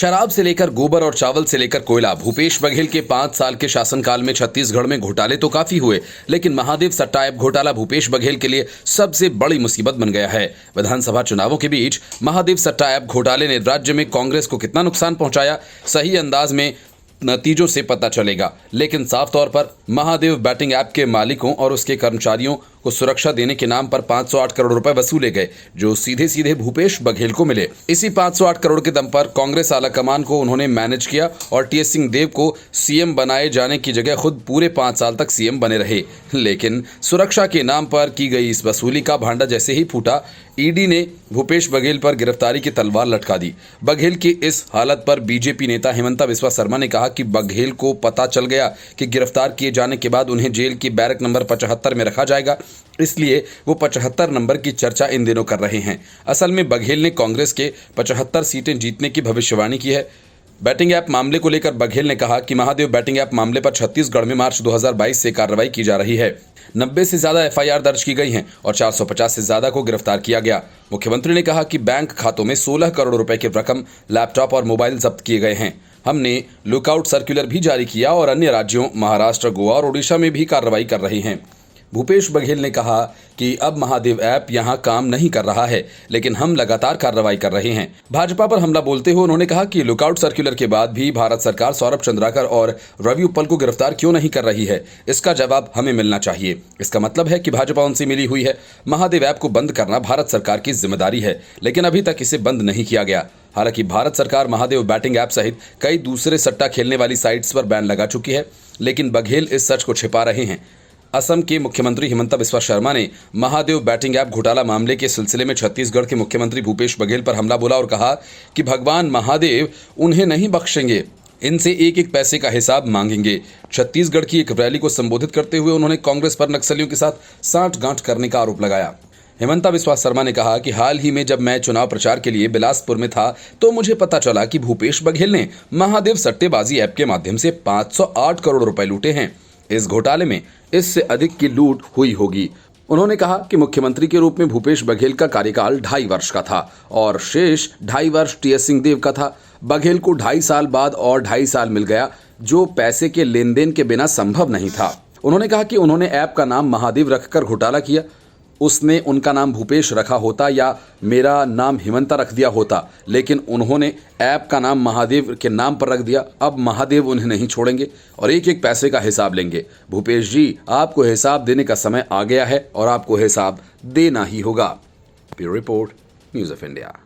शराब से लेकर गोबर और चावल से लेकर कोयला, भूपेश बघेल के 5 साल के शासनकाल में छत्तीसगढ़ में घोटाले तो काफी हुए, लेकिन महादेव सट्टा ऐप घोटाला भूपेश बघेल के लिए सबसे बड़ी मुसीबत बन गया है। विधानसभा चुनावों के बीच महादेव सट्टा ऐप घोटाले ने राज्य में कांग्रेस को कितना नुकसान पहुंचाया, सही अंदाज में नतीजों से पता चलेगा। लेकिन साफ तौर पर महादेव बैटिंग ऐप के मालिकों और उसके कर्मचारियों को सुरक्षा देने के नाम पर 508 करोड़ रुपए वसूले गए, जो सीधे सीधे भूपेश बघेल को मिले। इसी 508 करोड़ के दम पर कांग्रेस आलाकमान को उन्होंने मैनेज किया और टीएस सिंहदेव को सीएम बनाए जाने की जगह खुद पूरे 5 साल तक सीएम बने रहे। लेकिन सुरक्षा के नाम पर की गई इस वसूली का भांडा जैसे ही फूटा, ईडी ने भूपेश बघेल पर गिरफ्तारी की तलवार लटका दी। बघेल की इस हालत पर बीजेपी नेता हिमंता बिस्वा शर्मा ने कहा कि बघेल को पता चल गया कि गिरफ्तार किए जाने के बाद उन्हें जेल की बैरक नंबर 75 में रखा जाएगा, इसलिए वो 75 नंबर की चर्चा इन दिनों कर रहे हैं। असल में बघेल ने कांग्रेस के 75 सीटें जीतने की भविष्यवाणी की है। बैटिंग ऐप मामले को लेकर बघेल ने कहा कि महादेव बैटिंग ऐप मामले पर छत्तीसगढ़ में मार्च 2022 से कार्रवाई की जा रही है। 90 से ज्यादा एफआईआर दर्ज की गई हैं और 450 से ज्यादा को गिरफ्तार किया गया। मुख्यमंत्री ने कहा कि बैंक खातों में 16 करोड़ रुपए की रकम, लैपटॉप और मोबाइल जब्त किए गए हैं। हमने लुकआउट सर्कुलर भी जारी किया और अन्य राज्यों महाराष्ट्र, गोवा और ओडिशा में भी कार्रवाई कर रहे हैं। भूपेश बघेल ने कहा कि अब महादेव ऐप यहां काम नहीं कर रहा है, लेकिन हम लगातार कार्रवाई कर रहे हैं। भाजपा पर हमला बोलते हुए उन्होंने कहा कि लुकआउट सर्कुलर के बाद भी भारत सरकार सौरभ चंद्राकर और रवि उप्पल को गिरफ्तार क्यों नहीं कर रही है, इसका जवाब हमें मिलना चाहिए। इसका मतलब है कि भाजपा उनसे मिली हुई है। महादेव ऐप को बंद करना भारत सरकार की जिम्मेदारी है, लेकिन अभी तक इसे बंद नहीं किया गया। हालांकि भारत सरकार महादेव बैटिंग ऐप सहित कई दूसरे सट्टा खेलने वाली साइट्स पर बैन लगा चुकी है, लेकिन बघेल इस सच को छिपा रहे हैं। असम के मुख्यमंत्री हिमंता बिस्वा शर्मा ने महादेव बैटिंग ऐप घोटाला मामले के सिलसिले में छत्तीसगढ़ के मुख्यमंत्री भूपेश बघेल पर हमला बोला और कहा कि भगवान महादेव उन्हें नहीं बख्शेंगे, इनसे एक एक पैसे का हिसाब मांगेंगे। छत्तीसगढ़ की एक रैली को संबोधित करते हुए उन्होंने कांग्रेस पर नक्सलियों के साथ सांठगांठ करने का आरोप लगाया। हिमंता बिस्वा शर्मा ने कहा कि हाल ही में जब मैं चुनाव प्रचार के लिए बिलासपुर में था तो मुझे पता चला कि भूपेश बघेल ने महादेव सट्टेबाजी ऐप के माध्यम से 508 करोड़ रुपए लूटे हैं। इस घोटाले में इससे अधिक की लूट हुई होगी। उन्होंने कहा कि मुख्यमंत्री के रूप में भूपेश बघेल का कार्यकाल 2.5 वर्ष का था और शेष 2.5 वर्ष टीएस सिंहदेव का था। बघेल को 2.5 साल बाद और 2.5 साल मिल गया, जो पैसे के लेन देन के बिना संभव नहीं था। उन्होंने कहा कि उन्होंने ऐप का नाम महादेव रखकर घोटाला किया। उसने उनका नाम भूपेश रखा होता या मेरा नाम हिमंता रख दिया होता, लेकिन उन्होंने ऐप का नाम महादेव के नाम पर रख दिया। अब महादेव उन्हें नहीं छोड़ेंगे और एक एक पैसे का हिसाब लेंगे। भूपेश जी, आपको हिसाब देने का समय आ गया है और आपको हिसाब देना ही होगा। Bureau report, news of India.